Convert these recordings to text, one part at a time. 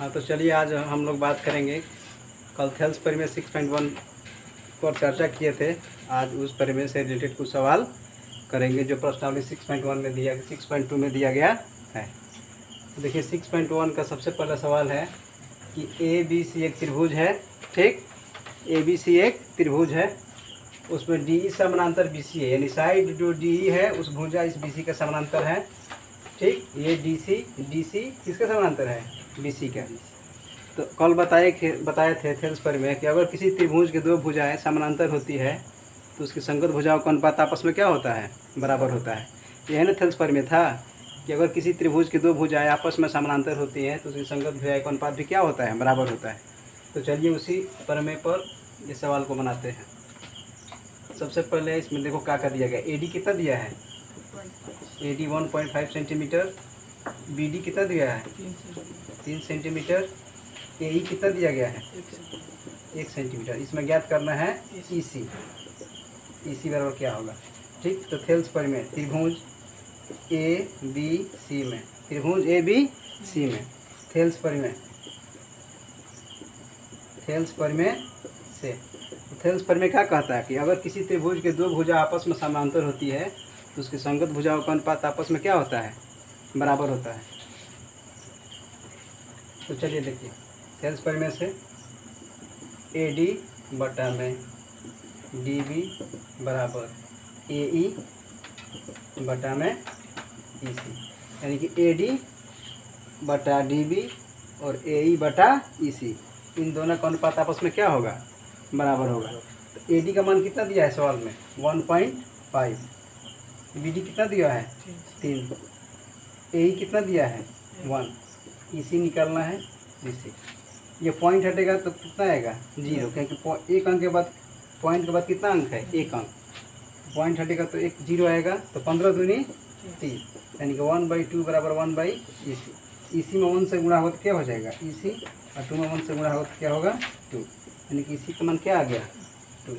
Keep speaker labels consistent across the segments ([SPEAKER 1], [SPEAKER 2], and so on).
[SPEAKER 1] हाँ, तो चलिए आज हम लोग बात करेंगे। कल थेल्स परिमेय 6.1 पर चर्चा किए थे। आज उस परिमेय से रिलेटेड कुछ सवाल करेंगे जो प्रश्नावली 6.1 में 6.2 में दिया गया है। तो देखिए 6.1 का सबसे पहला सवाल है कि ए बी सी एक त्रिभुज है। ठीक, ए बी सी एक त्रिभुज है, उसमें डी ई समानांतर बी सी है, यानी साइड जो डी ई है उस भुजा इस बी सी का समानांतर है। ठीक, ये डी सी किसका समानांतर है? बी सी का। तो कल बताए थे थेल्स परिमेय कि अगर किसी त्रिभुज की दो भुजाएं समानांतर होती है तो उसकी संगत भुजाओं का अनुपात आपस में क्या होता है? बराबर होता है। यह ना थेल्स परिमेय था कि अगर किसी त्रिभुज की दो भुजाएं आपस में समानांतर होती हैं तो उसकी संगत भुजाओं का अनुपात भी क्या होता है? बराबर होता है। तो चलिए उसी परिमेय पर इस सवाल को बनाते हैं। सबसे पहले इसमें देखो क्या दिया गया। ए डी कितना दिया है? A D 1.5 centimetre. B D कितना दिया है? 3 सेंटीमीटर। ए ई कितना दिया गया है? 1 सेंटीमीटर। इसमें ज्ञात करना है ई सी। ई सी बराबर क्या होगा? ठीक, तो थेल्स परिमेय त्रिभुज ए बी सी में, त्रिभुज ए बी सी में थेल्स परिमेय से थेल्स परिमेय क्या कहता है कि अगर किसी त्रिभुज के दो भुजा आपस में समानांतर होती है तो उसकी संगत भुजाओं का अनुपात आपस में क्या होता है? बराबर होता है। तो चलिए देखिए थेल्स परिमेय से ए डी बटा में डी बी बराबर ए ई बटा में ई सी, यानी कि ए डी बटा डी बी और ए ई बटा ई सी, इन दोनों का अनुपात आपस में क्या होगा? बराबर होगा। तो ए डी का मान कितना दिया है सवाल में? 1.5। बी डी कितना दिया है? 3। ए ई कितना दिया है? 1। ई सी निकालना है। बी सी, ये पॉइंट हटेगा तो कितना आएगा? 0, क्योंकि एक अंक के बाद पॉइंट के बाद कितना अंक है? एक अंक। पॉइंट हटेगा तो एक 0 आएगा। तो 15 दूनी 30, यानी कि 1/2 बराबर 1/ई सी। ई सी में 1 से गुणा हो तो क्या हो जाएगा? ई सी, और 2 में 1 से गुणा हो तो क्या होगा? 2, यानी कि ई सी का मान क्या आ गया? 2।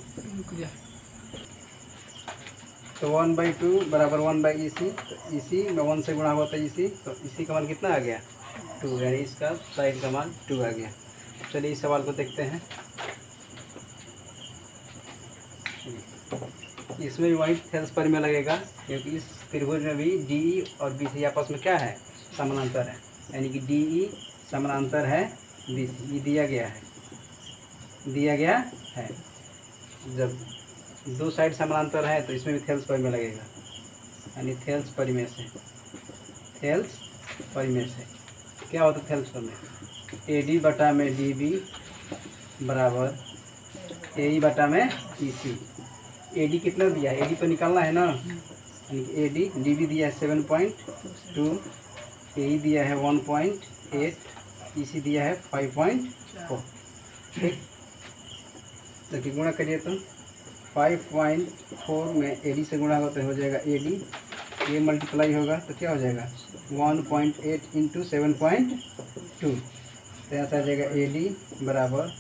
[SPEAKER 1] तो 1/2 बराबर 1/ई सी। तो ई सी में 1 से गुणा हुआ था ई सी, तो ई सी का मान कितना आ गया? 2, यानी इसका साइड का मान 2 आ गया। चलिए इस सवाल को देखते हैं। इसमें भी वही थेल्स परिमेय लगेगा, क्योंकि इस त्रिभुज में भी डी ई और बी सी आपस में क्या है? समानांतर है, यानी कि डी ई समानांतर है बी सी। ये दिया गया है। जब दो साइड समानांतर है तो इसमें भी थेल्स परिमेय लगेगा, यानी थेल्स परिमेय से क्या होता है? थेल्स परिमेय ए डी बटा में डी बी बराबर ए ई बटा में ई सी। ए डी कितना दिया है? ए डी तो निकालना है ना, यानी कि ए डी, डी बी दिया है 7.2, ए ई दिया है 1.8, ई सी दिया है 5.4। ठीक, देखिए गुणा करिए तो 5.4 में ए डी से गुणा होगा तो हो जाएगा ए डी, ये मल्टीप्लाई होगा तो क्या हो जाएगा? 1.8 इंटू 7.2, तो ऐसा आ जाएगा ए डी बराबर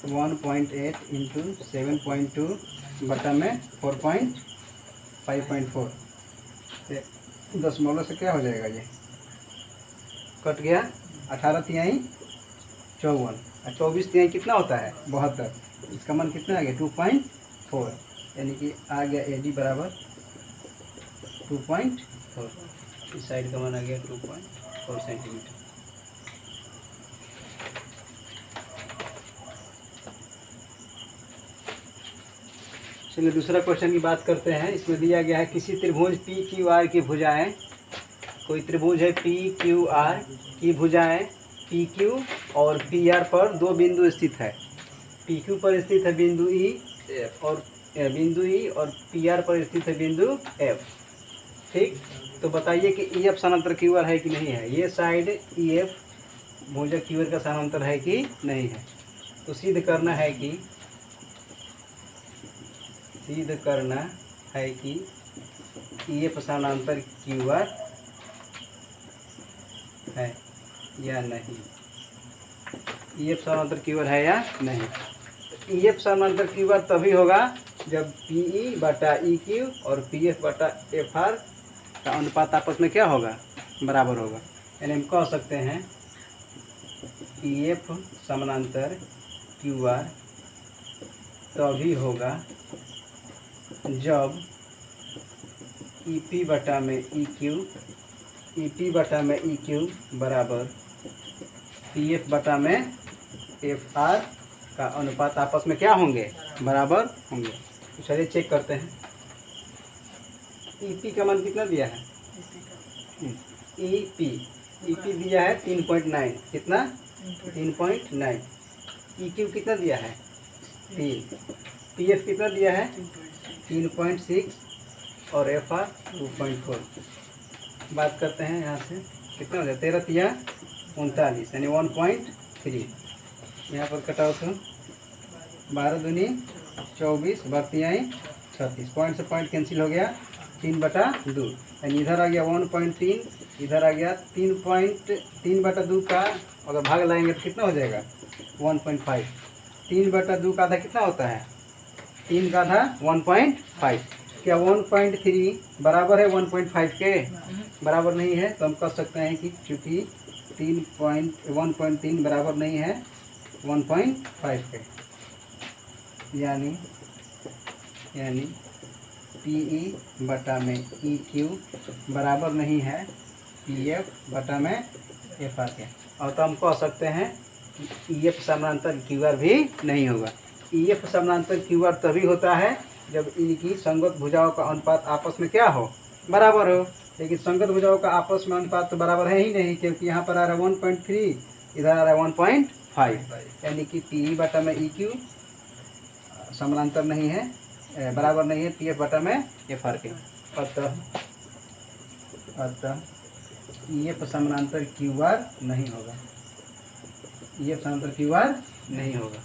[SPEAKER 1] 1.8 इंटू 7.2 बटा में 5.4। दशमलव से क्या हो जाएगा? ये कट गया। 18 तिहाई 54, और 24 तिहाई कितना होता है? 72। इसका मान कितना आ गया? 2.4, यानी कि आ गया ए डी बराबर 2.4। इस साइड का मान आ गया 2.4 सेंटीमीटर। चलिए दूसरा क्वेश्चन की बात करते हैं। इसमें दिया गया है किसी त्रिभुज पी क्यू आर की भुजाएं, कोई त्रिभुज है पी क्यू आर की भुजाएं पी क्यू और पी आर पर दो बिंदु स्थित है। पी क्यू पर स्थित है बिंदु ई और पी आर पर स्थित है बिंदु एफ। ठीक, तो बताइए कि ई एफ समानांतर क्यू आर है कि नहीं है? ये साइड ई एफ भुजा क्यू आर का समानांतर है कि नहीं है? तो सिद्ध करना है कि ई एफ समानांतर क्यू आर है या नहीं। ई एफ समानांतर क्यू आर है या नहीं? ई एफ समानांतर क्यू आर तभी होगा जब पी ई बटा ई क्यू और पी एफ बटा एफ आर का अनुपात आपस में क्या होगा? बराबर होगा। यानी हम कह सकते हैं EF समानांतर QR तभी होगा जब EP बटा में EQ बराबर PF बटा में FR का अनुपात आपस में क्या होंगे, बराबर होंगे। तो चलिए चेक करते हैं। EP का मान कितना दिया है, EP दिया है 3.9, कितना 3.9। EQ कितना दिया है 3, PF कितना दिया है 3.6 और FR 2.4। बात करते हैं यहाँ से, कितना हो जाए 13 39 यानी 1.3। यहाँ पर कटाओ तो 12 दूनी 24 बरतियाँ 36, पॉइंट से पॉइंट कैंसिल हो गया, 3/2 यानी इधर आ गया 1.3, इधर आ गया 3.3/2 का अगर भाग लाएंगे तो कितना हो जाएगा 1.5। 3/2 का आधा कितना होता है, 3 का आधा 1.5। क्या 1.3 बराबर है 1.5 के, बराबर नहीं है। तो हम कह सकते हैं कि चूँकि 1.3 बराबर नहीं है 1.5 के, यानी PE बटा में EQ बराबर नहीं है PF बटा में FR के। और तो हम कह सकते हैं कि EF समानांतर QR भी नहीं होगा। EF समानांतर QR तभी होता है जब इनकी संगत भुजाओं का अनुपात आपस में क्या हो, बराबर हो। लेकिन संगत भुजाओं का आपस में अनुपात तो बराबर है ही नहीं, क्योंकि यहाँ पर आ रहा है 1.3, इधर आ रहा है 1.5, यानी कि PE बटा में EQ समानांतर नहीं है, बराबर नहीं है PF बटा में FR के। अतः EF समानांतर QR नहीं होगा, EF समानांतर QR नहीं होगा।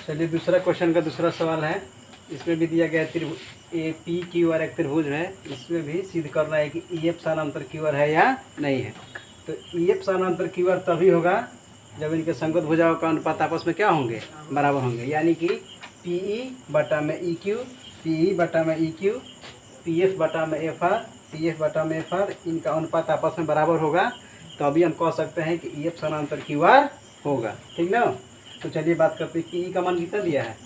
[SPEAKER 1] चलिए दूसरा क्वेश्चन का दूसरा सवाल है। इसमें भी दिया गया है त्रिभुज APQR एक त्रिभुज है। इसमें भी सिद्ध करना है कि EF समानांतर QR है या नहीं है। तो EF समानांतर QR तभी होगा जब इनके संगत भुजाओं का अनुपात आपस में क्या होंगे, बराबर होंगे। यानी कि PE बटा में EQ, PE बटा में EQ, PF बटा में FR, PF बटा में FR, इनका अनुपात आपस में बराबर होगा। तो अभी हम कह सकते हैं कि EF समानांतर QR होगा, ठीक ना। तो चलिए बात करते हैं। PE का मान कितना दिया है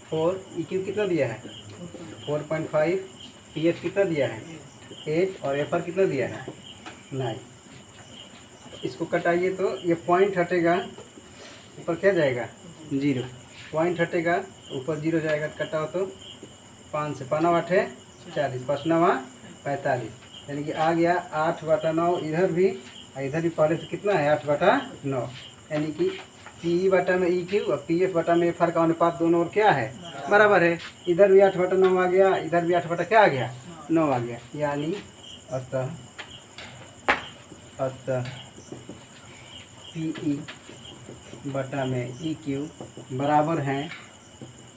[SPEAKER 1] 4, EQ कितना दिया है 4.5, PF कितना दिया है 8 और FR कितना दिया है 9। इसको कटाइए तो ये पॉइंट हटेगा, ऊपर क्या जाएगा 0, पॉइंट हटेगा ऊपर 0 जाएगा। कटाओ तो 5 से 5 8 है 40, 5 9 45, यानी कि आ गया 8/9। इधर भी पहले से कितना है 8/9, यानी कि PE बटा में EQ और PF बटा में FR का अनुपात दोनों और क्या है, बराबर है। इधर भी 8/9 आ गया, इधर भी 8 क्या आ गया 9 आ गया। यानी अतः PE बटा में EQ बराबर हैं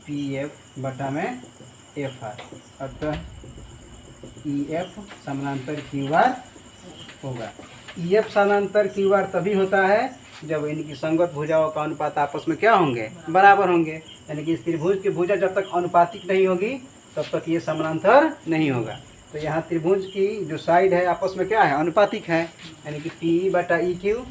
[SPEAKER 1] PF बटा में FR। अतः EF समानांतर QR होगा। EF समानांतर QR तभी होता है जब इनकी संगत भुजाओं का अनुपात आपस में क्या होंगे, बराबर होंगे। यानी कि इस त्रिभुज की भुजा जब तक अनुपातिक नहीं होगी तब तक ये समानांतर नहीं होगा। तो यहाँ त्रिभुज की जो साइड है आपस में क्या है, अनुपातिक है। यानी कि PE बटा EQ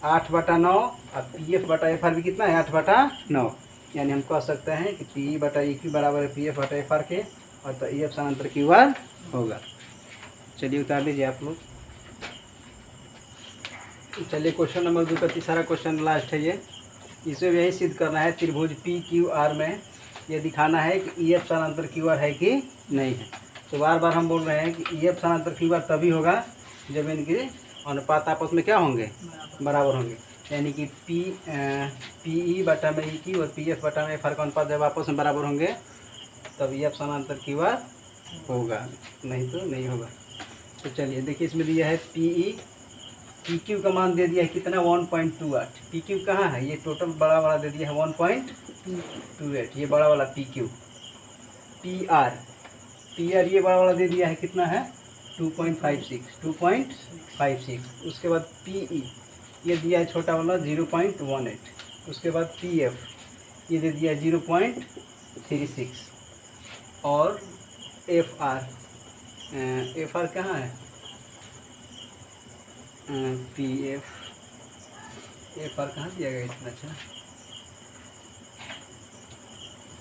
[SPEAKER 1] 8/9 और PF बटा FR भी कितना है 8/9। यानी हम कह सकते हैं कि PE बटा EQ बराबर है PF बटा FR के, और तो EF समानांतर QR होगा। चलिए उतार लीजिए आप लोग। चलिए क्वेश्चन नंबर 2 का तीसरा क्वेश्चन लास्ट है ये। इसमें भी यही सिद्ध करना है त्रिभुज PQR में ये दिखाना है कि EF समानांतर QR है कि नहीं है। तो बार बार हम बोल रहे हैं कि EF समानांतर QR तभी होगा जब इनके अनुपात आपस में क्या होंगे, बराबर होंगे। यानी कि PE बटा में EQ और PF बटा में FR का अनुपात जब आपस में बराबर होंगे तब EF समानांतर QR होगा, नहीं तो नहीं होगा। तो चलिए देखिए, इसमें दिया है PQ का मान दे दिया है कितना 1.28। PQ कहाँ है, ये टोटल बड़ा वाला दे दिया है 1.28, ये बड़ा वाला PQ। PR ये बड़ा वाला दे दिया है कितना है 2.56। उसके बाद PE ये दिया है छोटा वाला 0.18। उसके बाद PF ये दे दिया है 0.36 और FR कहाँ है पी एफ एफ आर कहाँ दिया गया इतना? अच्छा,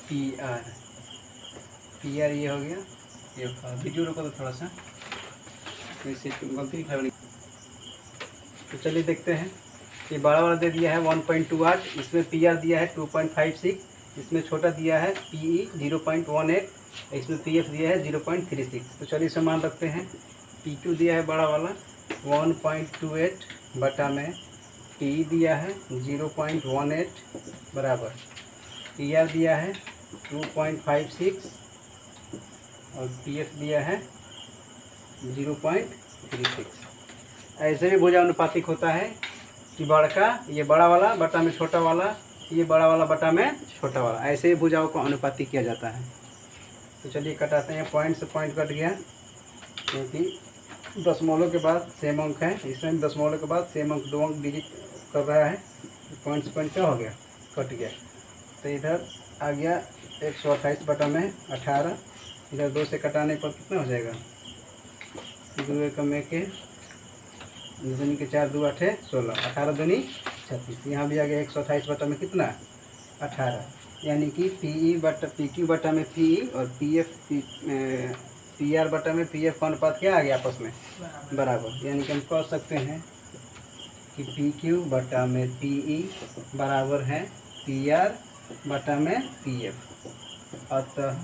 [SPEAKER 1] पी आर ये हो गया एफ आर। वीडियो रोको तो थोड़ा सा, वैसे गलती खड़ी। तो चलिए देखते हैं। ये बड़ा वाला दे दिया है 1.28, इसमें पी आर दिया है 2.56, इसमें छोटा दिया है पी ई 0.18, इसमें पी एफ दिया है 0.36। तो चलिए इसे मान रखते हैं। पी क्यू दिया है बड़ा वाला 1.28 बटा में पी ई दिया है 0.18 बराबर पी आर दिया है 2.56 और पी एफ दिया है 0.36। ऐसे भी भुजानुपातिक होता है कि ये बड़ा वाला बटा में छोटा वाला, ये बड़ा वाला बटा में छोटा वाला, ऐसे ही भुजाओं को अनुपातिक किया जाता है। तो चलिए कटाते हैं। पॉइंट से पॉइंट कट गया, क्योंकि दशमलव के बाद सेम अंक है, इसमें दशमलव के बाद सेम अंक 2 अंक डिजिट कर रहा है। पॉइंट से पॉइंट क्या हो गया? कट गया। तो इधर आ गया 128 बटा में 18, इधर 2 से कटाने पर कितना हो जाएगा? 2 एकम एक, 2 दूनी के 4, 2 8 16, 18 दूनी 36। यहाँ भी आ गया 128 बटा में कितना? 18। यानी कि पी ई बटा पी क्यू बटा में पी ई और पी एफ पी आर बटा में पी एफ का अनुपात क्या आ गया? आपस में बराबर। यानी कि हम कह सकते हैं कि पी क्यू बटा में पी ई बराबर है पी आर बटा में पी एफ। अतः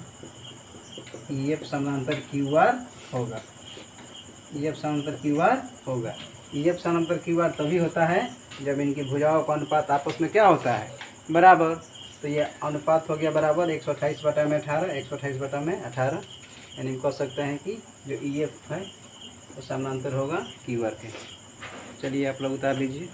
[SPEAKER 1] ई एफ समानांतर क्यू आर होगा। ई एफ समानांतर क्यू आर होगा। ई एफ समानांतर क्यू आर तभी होता है जब इनकी भुजाओं का अनुपात आपस में क्या होता है? बराबर। तो ये अनुपात हो गया बराबर 128 बटा में 18, 128 बटा में 18। यानी कह सकते हैं कि जो ई एफ है वो समानांतर होगा क्यू आर के। चलिए आप लोग उतार लीजिए।